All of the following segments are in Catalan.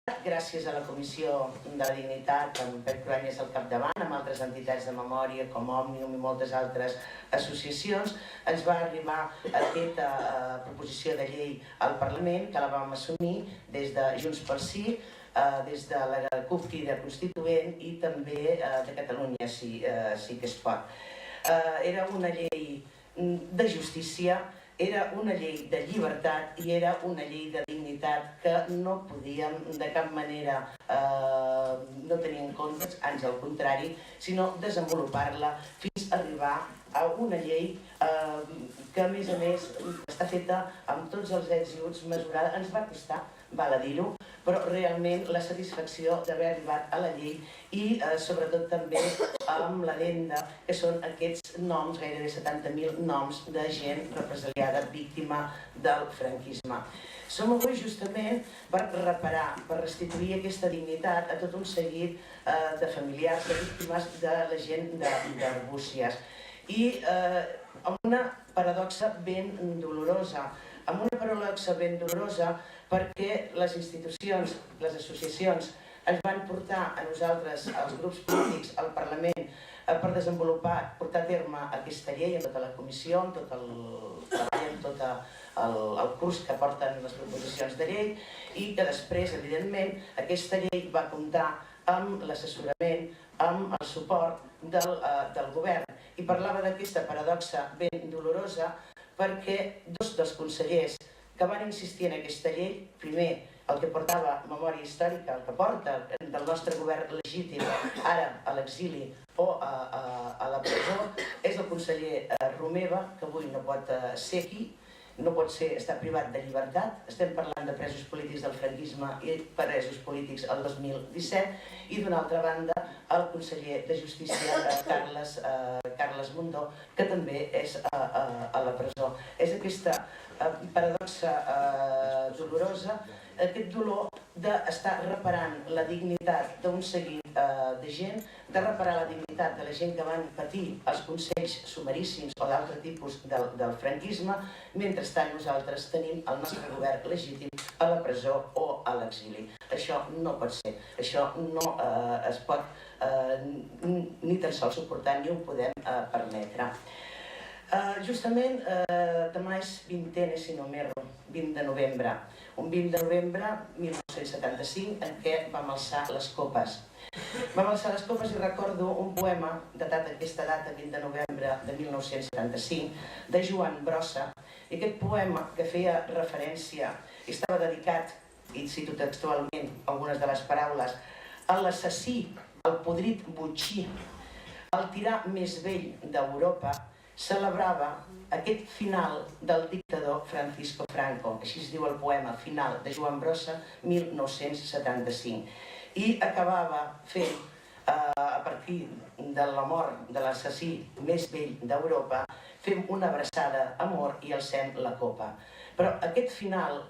gràcies a la Comissió de la Dignitat, amb Pep Cruanyes al capdavant, amb altres entitats de memòria com Òmnium i moltes altres associacions, ens va arribar aquesta proposició de llei al Parlament, que la vam assumir des de Junts pel Sí, des de la CUP Crida Constituent i també de Catalunya, sí que es pot. Era una llei de justícia, era una llei de llibertat i era una llei de dignitat que no podíem de cap manera no tenir en compte, ans al contrari, sinó desenvolupar-la fins a arribar a una llei que a més està feta amb tots els ets i uts mesurada. Ens va costar, val a dir-ho, però realment la satisfacció d'haver arribat a la llei i sobretot també amb l'adenda, que són aquests noms, gairebé 70.000 noms de gent represaliada, víctima del franquisme. Som avui justament per reparar, per restituir aquesta dignitat a tot un seguit de familiars, de víctimes de la gent d'Arbúcies. I amb una paradoxa ben dolorosa, perquè les institucions, les associacions, ens van portar a nosaltres, als grups polítics, al Parlament, per desenvolupar, portar a terme aquesta llei, amb tota la comissió, amb tot el treball, amb tot el curs que porten les proposicions de llei, i que després, evidentment, aquesta llei va comptar amb l'assessorament, amb el suport del govern. I parlava d'aquesta paradoxa ben dolorosa perquè dos dels consellers que van insistir en aquesta llei, primer el que portava memòria històrica, el que porta del nostre govern legítim, ara a l'exili o a la presó, és el conseller Romeva, que avui no pot ser aquí, no pot ser, està privat de llibertat. Estem parlant de presos polítics del franquisme i presos polítics el 2017, i d'una altra banda el conseller de Justícia, Carles Mundó, que també és a la presó. És aquesta paradoxa dolorosa, aquest dolor d'estar reparant la dignitat d'un seguit de gent, de reparar la dignitat de la gent que van patir els consells sumaríssims o d'altre tipus del franquisme, mentrestant nosaltres tenim el nostre govern legítim a la presó o a l'exili. Això no pot ser, això no es pot ni tan sols suportar, ni ho podem permetre. Justament demà és 20, si no m'erro, 20 de novembre, un 20 de novembre 1975 en què vam alçar les copes. Vam alçar les copes i recordo un poema datat aquesta data, 20 de novembre de 1975, de Joan Brossa, i aquest poema que feia referència i estava dedicat, i cito textualment algunes de les paraules, a l'assassí, al podrit botxí, al tirà més vell d'Europa, celebrava aquest final del dictador Francisco Franco, així es diu el poema, Final, de Joan Brossa, 1975. I acabava fent, a partir de la mort de l'assassí més vell d'Europa, fem una abraçada, amor, i alcem la copa. Però aquest final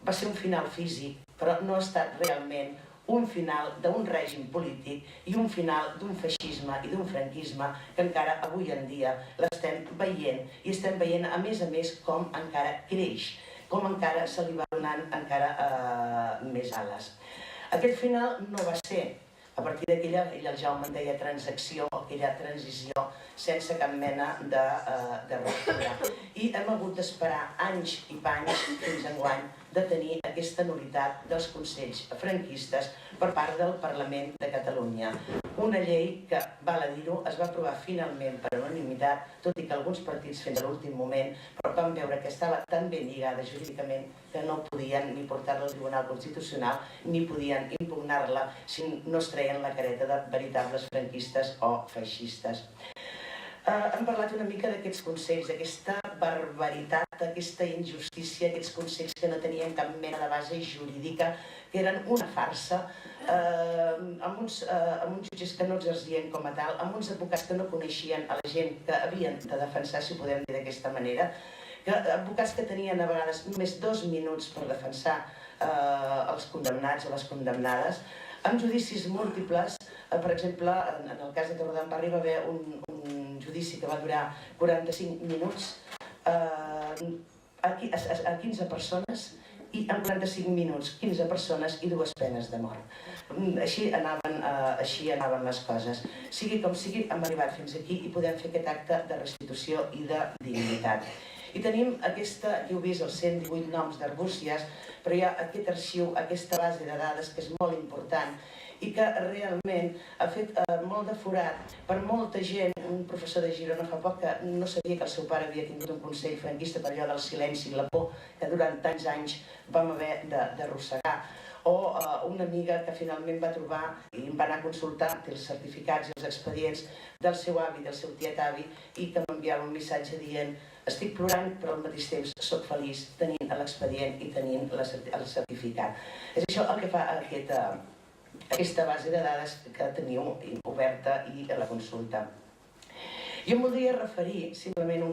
va ser un final físic, però no ha estat realment un final d'un règim polític i un final d'un feixisme i d'un franquisme que encara avui en dia l'estem veient, i estem veient a més com encara creix, com encara se li va donant encara més ales. Aquest final no va ser, a partir d'aquella, el Jaume en deia transacció, aquella transició sense cap mena de ruptura. I hem hagut d'esperar anys i panys fins enguany de tenir aquesta nul·litat dels consells franquistes per part del Parlament de Catalunya. Una llei que, val a dir-ho, es va aprovar finalment per unanimitat, tot i que alguns partits fins a l'últim moment, però vam veure que estava tan ben lligada jurídicament que no podien ni portar-la al Tribunal Constitucional ni podien impugnar-la si no es treien la careta de veritables franquistes o feixistes. Hem parlat una mica d'aquests consells, d'aquesta barbaritat, d'aquesta injustícia, aquests consells que no tenien cap mena de base jurídica, que eren una farsa, amb uns jutges que no exercien com a tal, amb uns advocats que no coneixien a la gent que havien de defensar, si ho podem dir d'aquesta manera, advocats que tenien a vegades només 2 minuts per defensar els condemnats o les condemnades, amb judicis múltiples. Per exemple, en el cas de Torredembarra hi va haver un judici que va durar 45 minuts a 15 persones i en 45 minuts 15 persones i 2 penes de mort. Així anaven les coses. Sigui com sigui, hem arribat fins aquí i podem fer aquest acte de restitució i de dignitat. I tenim aquesta, aquí heu vist els 118 noms d'Arbúcies, però hi ha aquest arxiu, aquesta base de dades que és molt important i que realment ha fet molt de forat per molta gent. Un professor de Girona fa poc que no sabia que el seu pare havia tingut un consell franquista per allò del silenci i la por que durant tants anys vam haver d'arrossegar. O una amiga que finalment va trobar i em va anar a consultar, té els certificats i els expedients del seu avi, del seu tiet avi, i que m'enviava un missatge dient: estic plorant però al mateix temps soc feliç tenint l'expedient i tenint el certificat. És això el que fa aquesta base de dades que teniu oberta i a la consulta. Jo em voldria referir simplement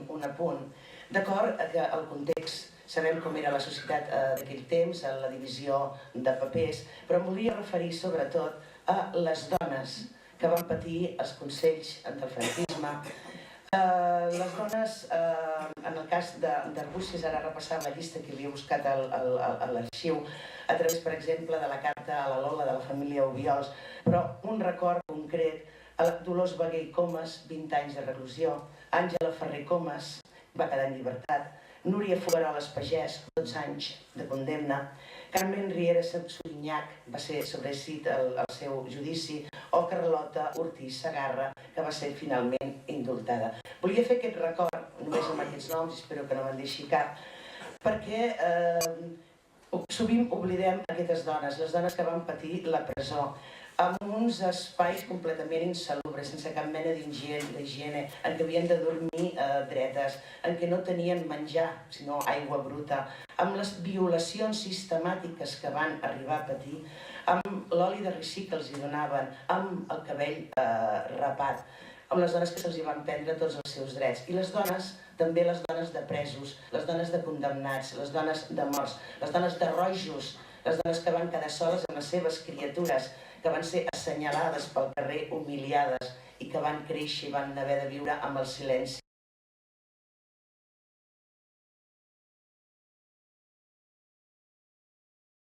un apunt, d'acord que el context, sabem com era la societat d'aquell temps, la divisió de papers, però em voldria referir sobretot a les dones que van patir els consells del franquisme. Les dones, en el cas d'Arbúcies, ara repassant la llista que havia buscat a l'arxiu, a través, per exemple, de la carta a la Lola de la família Obiols, però un record concret: Dolors Bagué i Comas, 20 anys de reclusió; Àngela Ferrer Comas va quedar en llibertat; Núria Fogaroles Pagès, 12 anys de condemna; Carmen Riera Sorinyac va ser sobresit al seu judici; o Carlota Ortiz Segarra, que va ser finalment indultada. Volia fer aquest record només amb aquests noms, espero que no me'n deixi cap, perquè sovint oblidem aquestes dones, les dones que van patir la presó, en uns espais completament insalubres, sense cap mena d'higiene, en què havien de dormir dretes, en què no tenien menjar, sinó aigua bruta, amb les violacions sistemàtiques que van arribar a patir, amb l'oli de ricí que els hi donaven, amb el cabell rapat, amb les dones que se'ls van prendre tots els seus drets. I les dones, també les dones de presos, les dones de condemnats, les dones de morts, les dones de rojos, les dones que van quedar soles amb les seves criatures, que van ser assenyalades pel carrer, humiliades, i que van créixer i van haver de viure amb el silenci